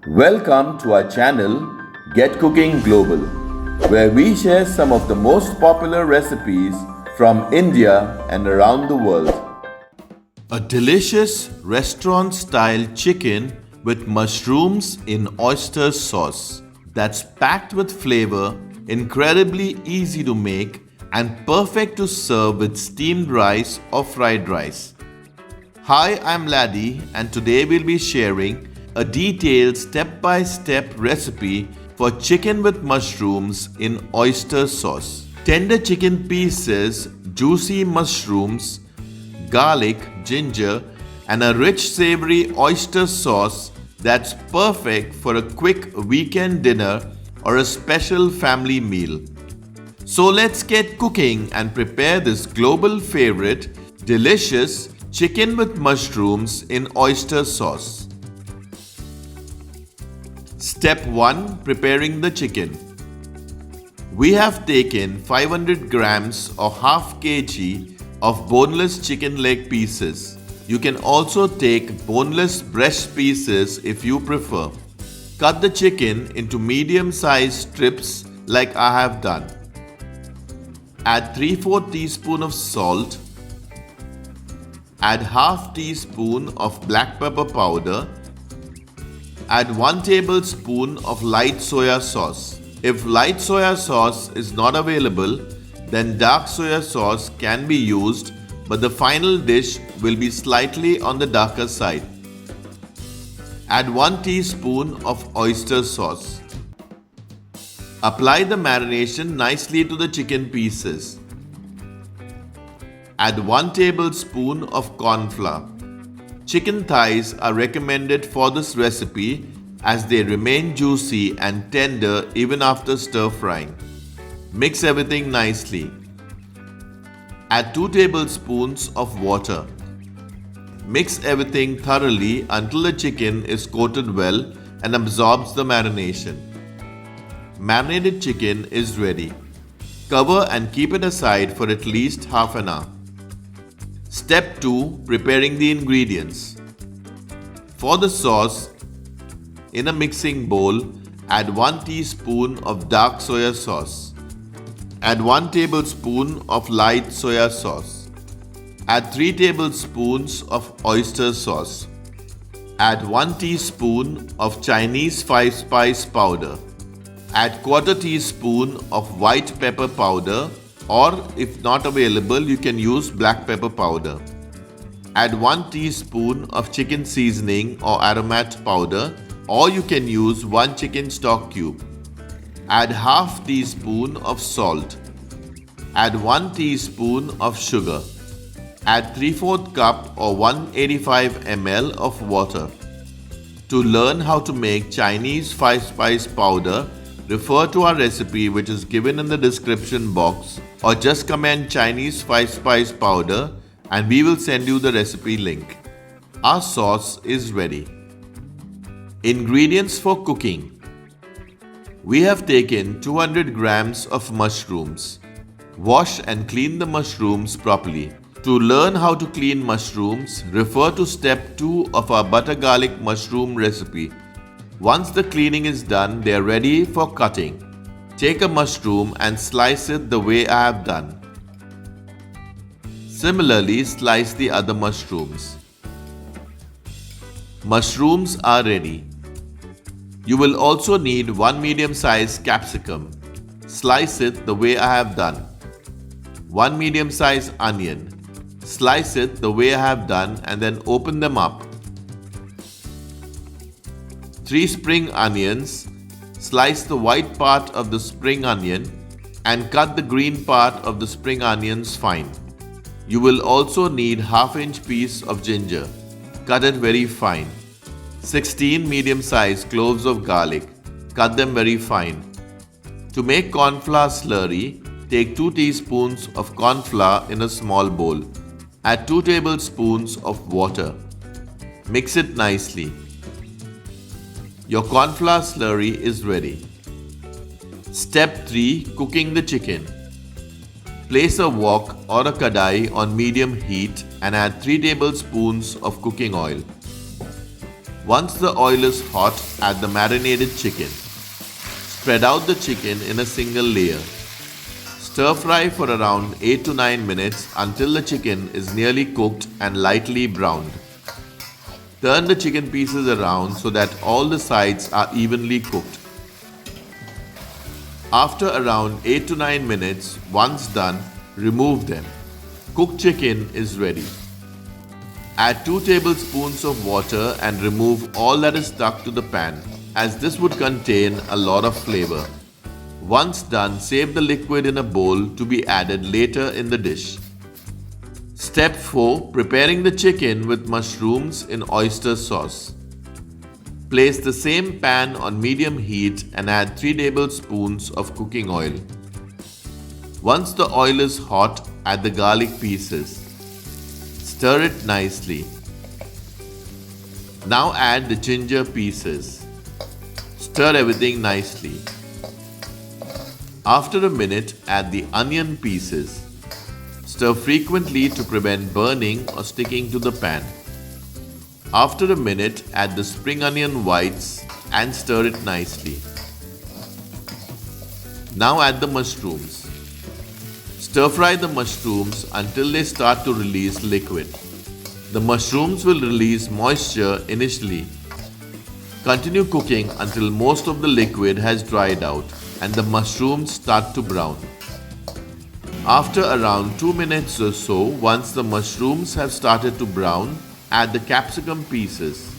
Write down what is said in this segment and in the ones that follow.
Welcome to our channel Get Cooking Global, where we share some of the most popular recipes from India and around the world. A delicious restaurant-style chicken with mushrooms in oyster sauce that's packed with flavor, incredibly easy to make, and perfect to serve with steamed rice or fried rice. Hi, I'm Laddie, and today we'll be sharing a detailed step-by-step recipe for chicken with mushrooms in oyster sauce. Tender chicken pieces, juicy mushrooms, garlic, ginger, and a rich savoury oyster sauce that's perfect for a quick weekend dinner or a special family meal. So let's get cooking and prepare this global favorite, delicious chicken with mushrooms in oyster sauce. Step 1. Preparing the chicken. We have taken 500 grams or half kg of boneless chicken leg pieces. You can also take boneless breast pieces if you prefer. Cut the chicken into medium-sized strips like I have done. Add 3/4 teaspoon of salt. Add half teaspoon of black pepper powder. Add 1 tablespoon of light soya sauce. If light soya sauce is not available, then dark soya sauce can be used, but the final dish will be slightly on the darker side. Add 1 teaspoon of oyster sauce. Apply the marination nicely to the chicken pieces. Add 1 tablespoon of corn flour. Chicken thighs are recommended for this recipe as they remain juicy and tender even after stir frying. Mix everything nicely. Add 2 tablespoons of water. Mix everything thoroughly until the chicken is coated well and absorbs the marination. Marinated chicken is ready. Cover and keep it aside for at least half an hour. Step 2. Preparing the ingredients. For the sauce, in a mixing bowl, add 1 teaspoon of dark soya sauce. Add 1 tablespoon of light soya sauce. Add 3 tablespoons of oyster sauce. Add 1 teaspoon of Chinese 5-spice powder. Add 1/4 teaspoon of white pepper powder, or if not available, you can use black pepper powder. Add 1 teaspoon of chicken seasoning or aromat powder, or you can use 1 chicken stock cube. Add half teaspoon of salt. Add 1 teaspoon of sugar. Add 3/4 cup or 185 ml of water. To learn how to make Chinese 5-spice powder, refer to our recipe which is given in the description box, or just comment Chinese 5-spice powder and we will send you the recipe link. Our sauce is ready. Ingredients for cooking. We have taken 200 grams of mushrooms. Wash and clean the mushrooms properly. To learn how to clean mushrooms, refer to step 2 of our butter garlic mushroom recipe. Once the cleaning is done, they are ready for cutting. Take a mushroom and slice it the way I have done. Similarly, slice the other mushrooms. Mushrooms are ready. You will also need 1 medium-sized capsicum. Slice it the way I have done. 1 medium-sized onion. Slice it the way I have done and then open them up. 3 spring onions. Slice the white part of the spring onion and cut the green part of the spring onions fine. You will also need 1/2-inch piece of ginger. Cut it very fine. 16 medium-sized cloves of garlic. Cut them very fine. To make corn flour slurry, take 2 teaspoons of corn flour in a small bowl. Add 2 tablespoons of water. Mix it nicely. Your corn flour slurry is ready. Step 3. Cooking the chicken. Place a wok or a kadai on medium heat and add 3 tablespoons of cooking oil. Once the oil is hot, add the marinated chicken. Spread out the chicken in a single layer. Stir fry for around 8 to 9 minutes until the chicken is nearly cooked and lightly browned. Turn the chicken pieces around so that all the sides are evenly cooked. After around 8 to 9 minutes, once done, remove them. Cooked chicken is ready. Add 2 tablespoons of water and remove all that is stuck to the pan, as this would contain a lot of flavor. Once done, save the liquid in a bowl to be added later in the dish. Step 4. Preparing the chicken with mushrooms in oyster sauce. Place the same pan on medium heat and add 3 tablespoons of cooking oil. Once the oil is hot, add the garlic pieces. Stir it nicely. Now add the ginger pieces. Stir everything nicely. After a minute, add the onion pieces. Stir frequently to prevent burning or sticking to the pan. After a minute, add the spring onion whites and stir it nicely. Now add the mushrooms. Stir fry the mushrooms until they start to release liquid. The mushrooms will release moisture initially. Continue cooking until most of the liquid has dried out and the mushrooms start to brown. After around 2 minutes or so, once the mushrooms have started to brown, add the capsicum pieces.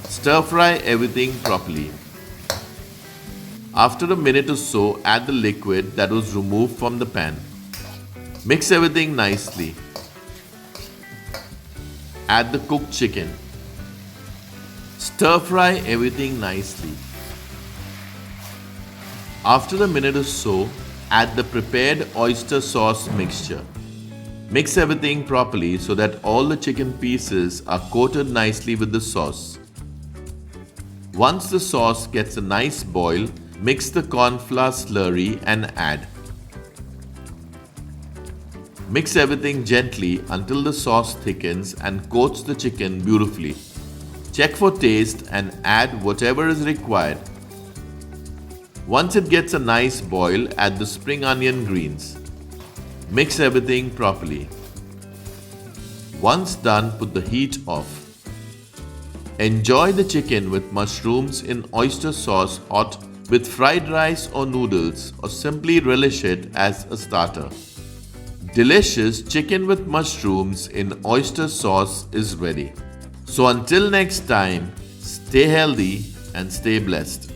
Stir fry everything properly. After a minute or so, add the liquid that was removed from the pan. Mix everything nicely. Add the cooked chicken. Stir fry everything nicely. After a minute or so, add the prepared oyster sauce mixture. Mix everything properly so that all the chicken pieces are coated nicely with the sauce. Once the sauce gets a nice boil, mix the corn flour slurry and add. Mix everything gently until the sauce thickens and coats the chicken beautifully. Check for taste and add whatever is required. Once it gets a nice boil, add the spring onion greens. Mix everything properly. Once done, put the heat off. Enjoy the chicken with mushrooms in oyster sauce hot with fried rice or noodles, or simply relish it as a starter. Delicious chicken with mushrooms in oyster sauce is ready. So until next time, stay healthy and stay blessed.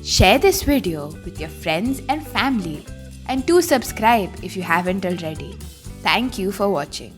Share this video with your friends and family, and do subscribe if you haven't already. Thank you for watching.